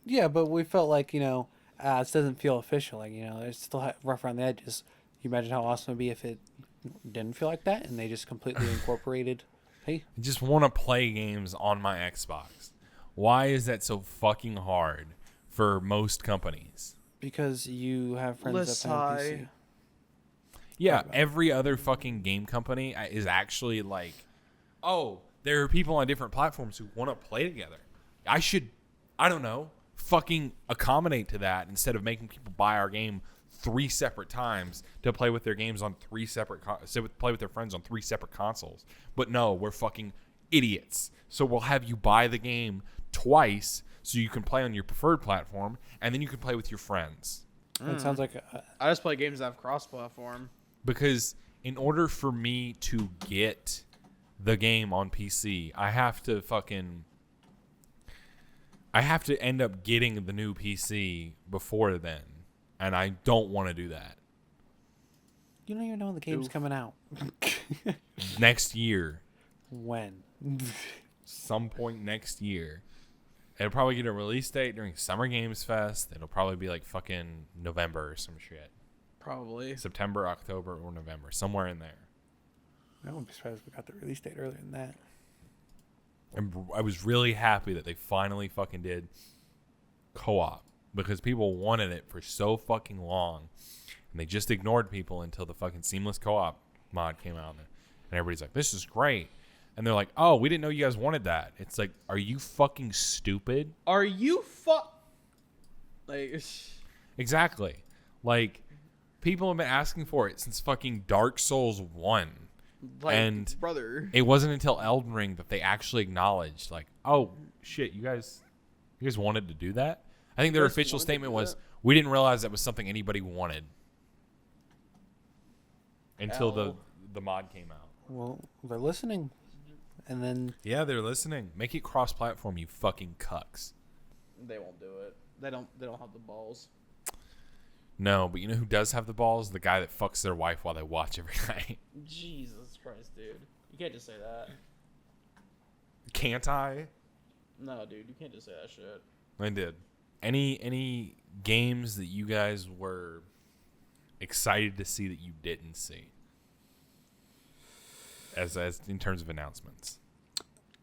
Yeah, but we felt like, this doesn't feel official. Like, it's still rough around the edges. You imagine how awesome it would be if it didn't feel like that and they just completely incorporated. Hey, I just want to play games on my Xbox. Why is that so fucking hard for most companies? because you have friends that play on PC. Yeah, every other fucking game company is actually like, oh, there are people on different platforms who want to play together. I don't know, fucking accommodate to that instead of making people buy our game 3 separate times to play with their games on 3 separate play with their friends on 3 separate consoles. But no, we're fucking idiots. So we'll have you buy the game twice so you can play on your preferred platform and then you can play with your friends. It sounds like I just play games that have cross-platform. Because in order for me to get the game on PC, I have to end up getting the new PC before then. And I don't want to do that. you don't even know when the game's coming out. Next year. When? Some point next year. It'll probably get a release date during Summer Games Fest. It'll probably be like fucking November or some shit. Probably. September, October, or November. Somewhere in there. I wouldn't be surprised if we got the release date earlier than that. And I was really happy that they finally fucking did co-op. Because people wanted it for so fucking long. And they just ignored people until the fucking seamless co-op mod came out. And everybody's like, this is great. And they're like, oh, we didn't know you guys wanted that. It's like, are you fucking stupid? Are you like? Exactly. Like, people have been asking for it since fucking Dark Souls 1. Like, and brother, it wasn't until Elden Ring that they actually acknowledged, like, oh, shit, you guys wanted to do that? I think their official statement was, we didn't realize that was something anybody wanted. Until the mod came out. Well, they're listening. And then... Yeah, they're listening. Make it cross-platform, you fucking cucks. they won't do it. They don't have the balls. No, but you know who does have the balls? The guy that fucks their wife while they watch every night. Jesus Christ, dude. You can't just say that. Can't I? No, dude, you can't just say that shit. I did. Any games that you guys were excited to see that you didn't see? As in terms of announcements.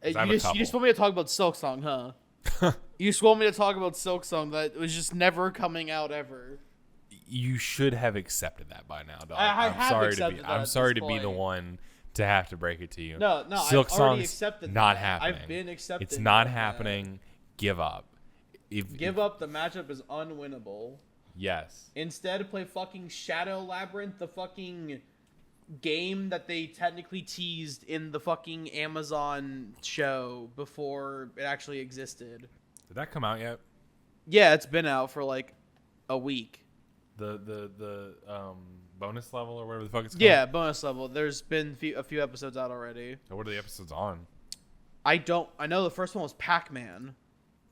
You just want me to talk about Silksong, huh? You just want me to talk about Silksong that was just never coming out ever. You should have accepted that by now, dog. I have accepted that I'm at sorry this to be the point. one to have to break it to you. No, Silk I've already Song's accepted not that. happening. I've been accepted. It's not that. happening. Give up. Give up. The matchup is unwinnable. Yes. Instead, play fucking Shadow Labyrinth, the fucking game that they technically teased in the fucking Amazon show before it actually existed. Did that come out yet? Yeah, it's been out for like a week. The bonus level or whatever the fuck it's called? Yeah, bonus level. There's been a few episodes out already. So what are the episodes on? I know the first one was Pac-Man.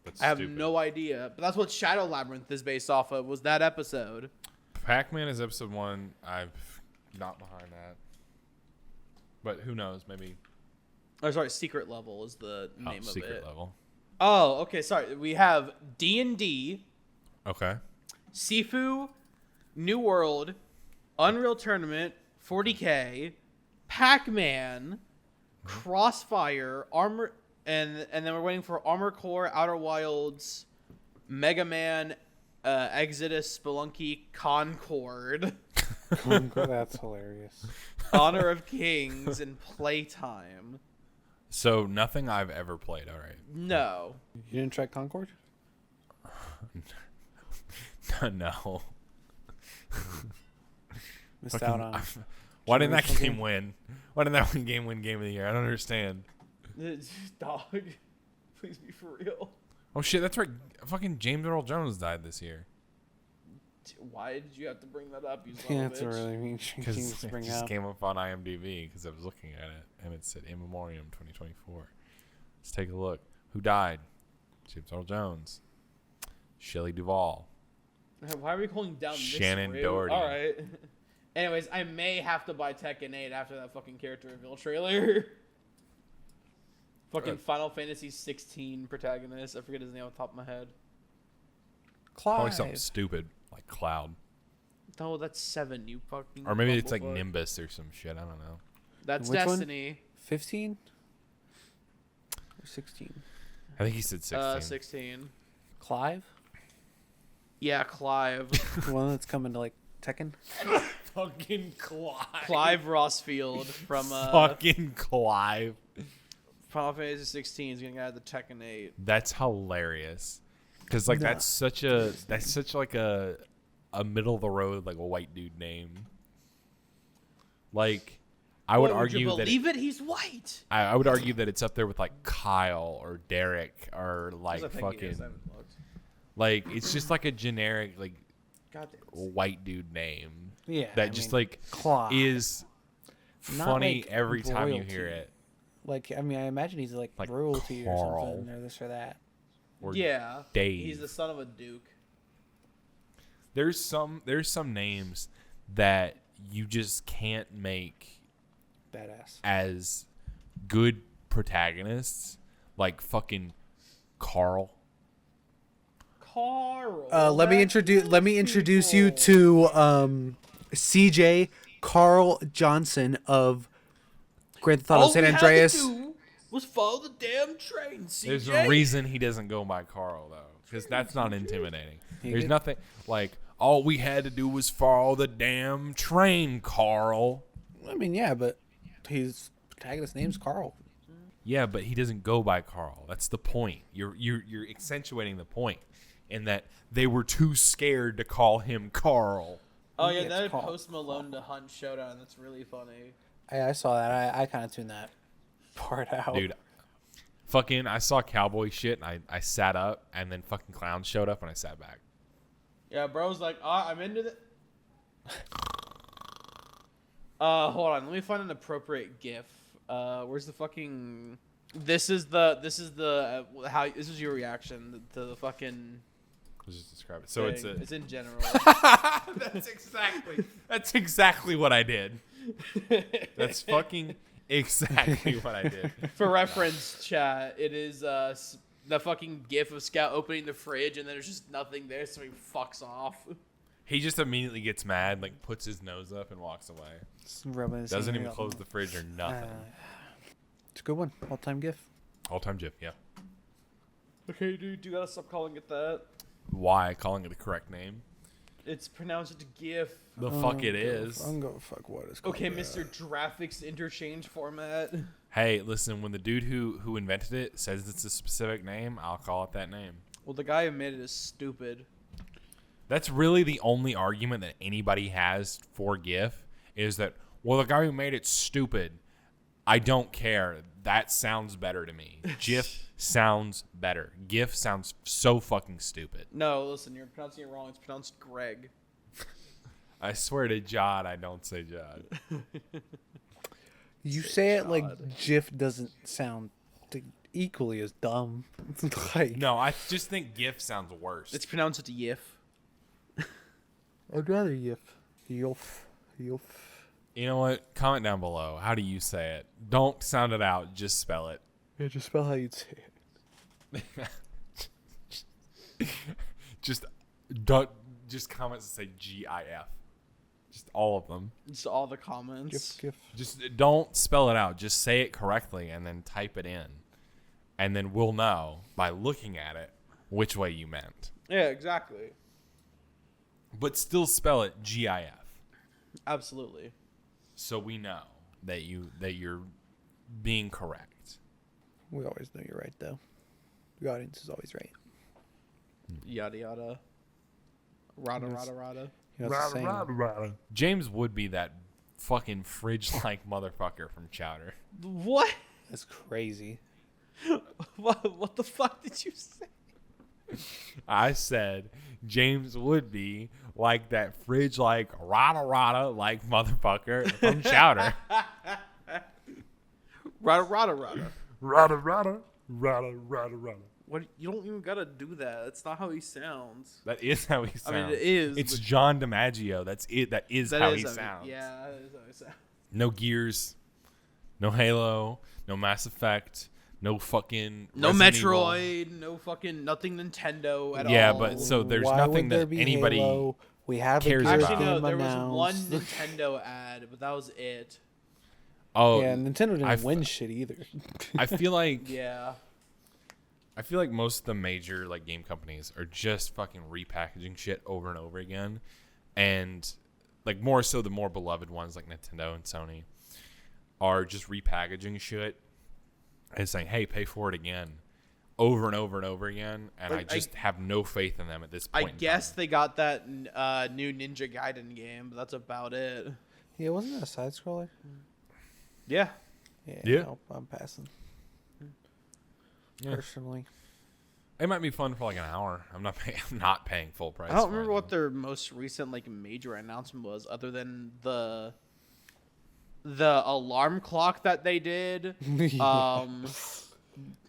That's I have stupid. no idea. But that's what Shadow Labyrinth is based off of, was that episode. Pac-Man is episode 1. I'm not behind that. But who knows? Maybe. Oh, sorry, Secret Level is the name of Secret it. Level. Oh, okay, sorry. We have D&D, Okay. Sifu, New World, Unreal Tournament, 40K, Pac-Man, Crossfire, Armor, and then we're waiting for Armor Core, Outer Wilds, Mega Man, Exodus, Spelunky, Concord, That's hilarious. Honor of Kings, and Playtime. So nothing I've ever played. All right. No. You didn't try Concord? No. Missed out on. Why didn't that Generation game win? Why didn't that game win Game of the Year? I don't understand. Dog. Please be for real. Oh shit, that's right. Fucking James Earl Jones died this year. Why did you have to bring that up, you son Yeah, of a that's a bitch? really mean Because thing it to bring just up. came up on IMDb because I was looking at it and it said In Memoriam 2024. Let's take a look. Who died? James Earl Jones. Shelley Duvall. Why are we going down Shannon this route? Doherty. All right. Anyways, I may have to buy Tekken 8 after that fucking character reveal trailer. Fucking Final Fantasy 16 protagonist. I forget his name off the top of my head. Probably something Clive. stupid like Cloud. No, that's 7, you fucking Or maybe it's like bumblefuck. Nimbus or some shit. I don't know. That's Which one? Destiny. 15? Or 16? I think he said 16. 16. Clive? Yeah, Clive. The one that's coming to like Tekken? Fucking Clive. Clive Rossfield from Fucking Clive. Final Fantasy 16 is getting out of the Tekken 8. That's hilarious. Because like No. that's such like a middle of the road like a white dude name. Like I would argue you that believe it? He's white. I would argue that it's up there with like Kyle or Derek or like I think he fucking is, I haven't looked. like it's just like a generic like Goddamn. white dude name Yeah. that I just mean, like Clive. is Not funny like every time you hear royalty. it. Like, I mean, I imagine he's like Like royalty or Carl. something, or this or that. Or Yeah. Dave. He's the son of a duke. There's some names that you just can't make Badass. as good protagonists, like fucking Carl. Carl. Let me introduce you to CJ Carl Johnson of Grand Theft Auto San Andreas. Was follow the damn train, CJ. There's a reason he doesn't go by Carl though, because that's not intimidating. There's nothing like all we had to do was follow the damn train, Carl. I mean, yeah, but his protagonist name's Carl. Yeah, but he doesn't go by Carl. That's the point. You're accentuating the point in that they were too scared to call him Carl. Oh yeah, It's that Carl. Post Malone to Hunt showdown. That's really funny. I saw that. I kind of tuned that part out. Dude, fucking, I saw cowboy shit and I sat up and then fucking clowns showed up and I sat back. Yeah, bro's like, I'm into the. Hold on. Let me find an appropriate GIF. Where's the fucking? This is the how. This is your reaction to the fucking. Let's just describe it. So it's thing. a. It's in general. That's exactly what I did. That's fucking exactly what I did. For reference, chat, it is the fucking GIF of Scout opening the fridge and then there's just nothing there, so he fucks off. He just immediately gets mad, like puts his nose up and walks away. Doesn't even close the fridge or nothing. It's a good one. All-time GIF. All-time GIF, yeah. Okay, dude, you gotta stop calling it that. Why? Calling it the correct name? It's pronounced GIF. The fuck it is. I'm going to fuck what is called Okay, Mr. Graphics Interchange Format. Hey, listen, when the dude who invented it says it's a specific name, I'll call it that name. Well, the guy who made it is stupid. That's really the only argument that anybody has for GIF is that, well, the guy who made it stupid. I don't care. That sounds better to me. GIF sounds better. GIF sounds so fucking stupid. No, listen, you're pronouncing it wrong. It's pronounced Greg. I swear to Jod, I don't say Jod. You say it like GIF doesn't sound equally as dumb. Like, No, I just think GIF sounds worse. It's pronounced Yif. I'd rather Yof. You know what? Comment down below. How do you say it? Don't sound it out. Just spell it. Yeah, just spell how you'd say it. Just comments that say GIF. Just all of them. Just all the comments. Gif. Just don't spell it out. Just say it correctly and then type it in. And then we'll know by looking at it which way you meant. Yeah, exactly. But still spell it GIF. Absolutely. So we know that you're being correct. We always know you're right, though. The audience is always right. Yada yada. Rada rada rada. You know, it's the same. James would be that fucking fridge-like motherfucker from Chowder. What? That's crazy. What the fuck did you say? I said James would be like that fridge-like rada-rada-like motherfucker from Chowder. Rada rada rada. Rada-rada-rada-rada-rada. What? You don't even gotta do that. That's not how he sounds. That is how he sounds. I mean, it is. It's John DiMaggio. That's it. That is how he I mean, sounds. yeah, that is how he sounds. No Gears, no Halo, no Mass Effect, no fucking No Resident Metroid, Evil. no fucking nothing Nintendo at all. Yeah, but so there's Why nothing would there that be anybody Halo? We have cares a Gears about. Actually, no. game There was announced. one Nintendo ad, but that was it. Oh, Yeah, Nintendo didn't I win shit either. I feel like Yeah. I feel like most of the major like game companies are just fucking repackaging shit over and over again, and like more so the more beloved ones like Nintendo and Sony are just repackaging shit and saying, "Hey, pay for it again," over and over and over again. And Like, I just have no faith in them at this I point. guess they got that new Ninja Gaiden game, but that's about it. Yeah, wasn't that a side scroller? Yeah. Yeah. Yeah. No, I'm passing. Yeah. Personally. It might be fun for like an hour. I'm not paying full price. I don't for remember it. what their most recent like major announcement was, other than the alarm clock that they did. Mario and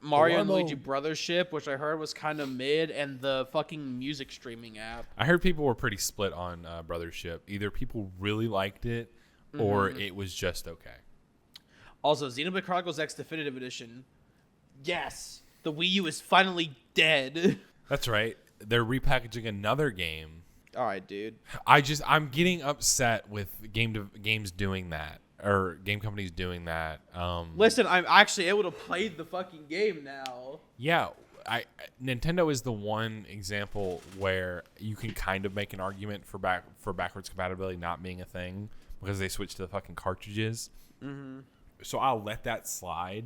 Alarmo. Luigi Brothership, which I heard was kind of mid, and the fucking music streaming app. I heard people were pretty split on Brothership. Either people really liked it, or it was just okay. Also, Xenoblade Chronicles X Definitive Edition. Yes, the Wii U is finally dead. That's right. They're repackaging another game. All right, dude. I'm getting upset with games doing that, or game companies doing that. Listen, I'm actually able to play the fucking game now. Yeah, Nintendo is the one example where you can kind of make an argument for backwards compatibility not being a thing because they switched to the fucking cartridges. Mm-hmm. So I'll let that slide.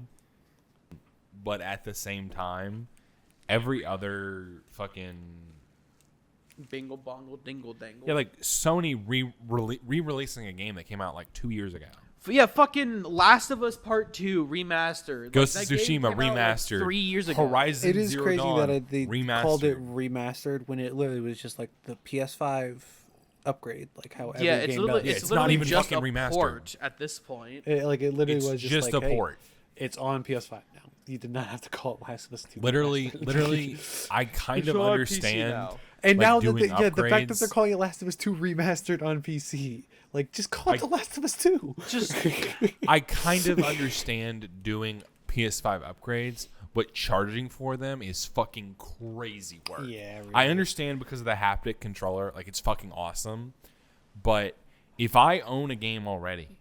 But at the same time, every other fucking Bingle bongle dingle dangle. yeah, like Sony re-releasing a game that came out like 2 years ago. Yeah, fucking Last of Us Part 2 remastered. Ghost Like, of that game Tsushima came out, like, remastered. 3 years ago. Horizon It is Zero crazy Dawn that they remastered. called it remastered when it literally was just like the PS5 upgrade, like how every Yeah, it's game literally, does. it's it's literally not even just fucking a remastered. port at this point. It literally It's was just like, a hey, port. it's on PS5 now. You did not have to call it Last of Us 2. Literally, I kind of on PC understand. now. And like, now that doing the fact that upgrades. they're calling it Last of Us 2 remastered on PC, like just call it The Last of Us 2. Just I kind of understand doing PS5 upgrades, but charging for them is fucking crazy work. Yeah, really. I understand because of the haptic controller, like it's fucking awesome. But if I own a game already,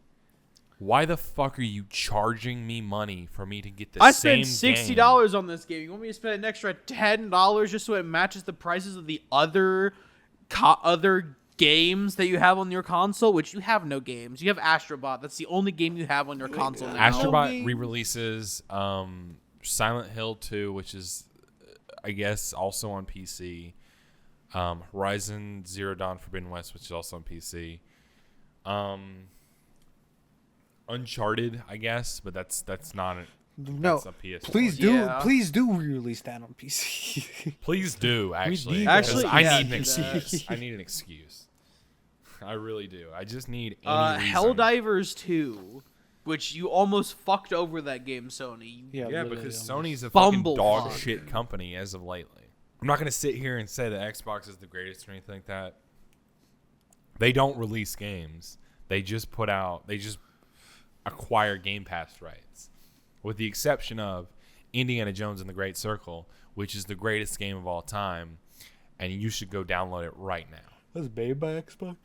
why the fuck are you charging me money for me to get the I same spent game? $60 on this game. You want me to spend an extra $10 just so it matches the prices of the other games that you have on your console? Which you have no games. You have Astrobot. That's the only game you have on your console now. Astrobot re-releases Silent Hill 2, which is, I guess, also on PC. Horizon Zero Dawn Forbidden West, which is also on PC. Uncharted, I guess, but that's not No, that's a PS4. please do re-release that on PC. Please do actually. need because that. I Yeah, need an do that. excuse. I need an excuse. I really do. I just need any reason. Helldivers 2. which you almost fucked over that game, Sony. Yeah, literally because almost. Sony's a fucking Fumble dog fuck. shit company as of lately. I'm not going to sit here and say that Xbox is the greatest or anything like that. They don't release games. They just acquire Game Pass rights. With the exception of Indiana Jones and the Great Circle, which is the greatest game of all time, and you should go download it right now. Was made by Xbox?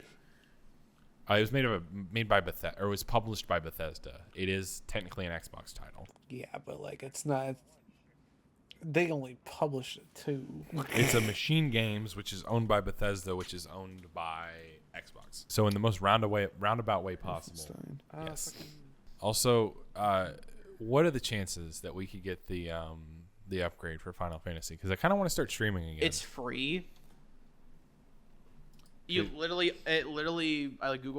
It was made by Bethesda, or it was published by Bethesda. It is technically an Xbox title. Yeah, but like it's not. They only published it too. It's a Machine Games, which is owned by Bethesda, which is owned by Xbox. So in the most roundabout way possible. Yes. Also, what are the chances that we could get the upgrade for Final Fantasy? Because I kind of want to start streaming again. It's free. I googled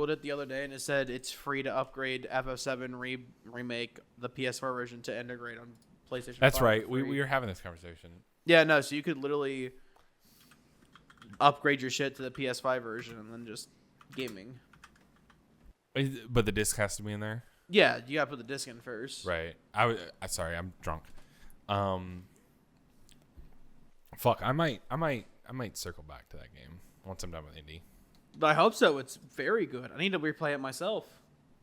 it the other day and it said it's free to upgrade FF7 remake the PS4 version to integrate on PlayStation. That's 5 right. for free. We were having this conversation. Yeah, no. So you could literally upgrade your shit to the PS5 version and then just gaming. But the disc has to be in there. Yeah, you gotta put the disc in first. Right. Sorry, I'm drunk. Fuck. I might circle back to that game once I'm done with Indy. I hope so. It's very good. I need to replay it myself.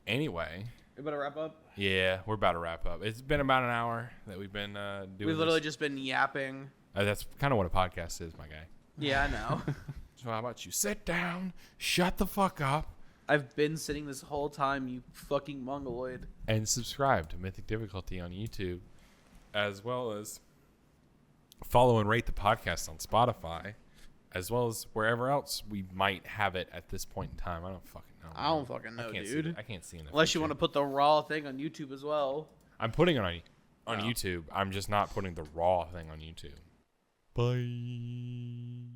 Anyway. We better wrap up. Yeah, we're about to wrap up. It's been about an hour that we've been doing. We've literally just been yapping. That's kind of what a podcast is, my guy. Yeah, I know. So how about you sit down, shut the fuck up, I've been sitting this whole time, you fucking mongoloid. and subscribe to Mythic Difficulty on YouTube, as well as follow and rate the podcast on Spotify, as well as wherever else we might have it at this point in time. I don't fucking know. I don't fucking know, dude. I can't see it. Unless you want to put the raw thing on YouTube as well. I'm putting it on No. YouTube. I'm just not putting the raw thing on YouTube. Bye.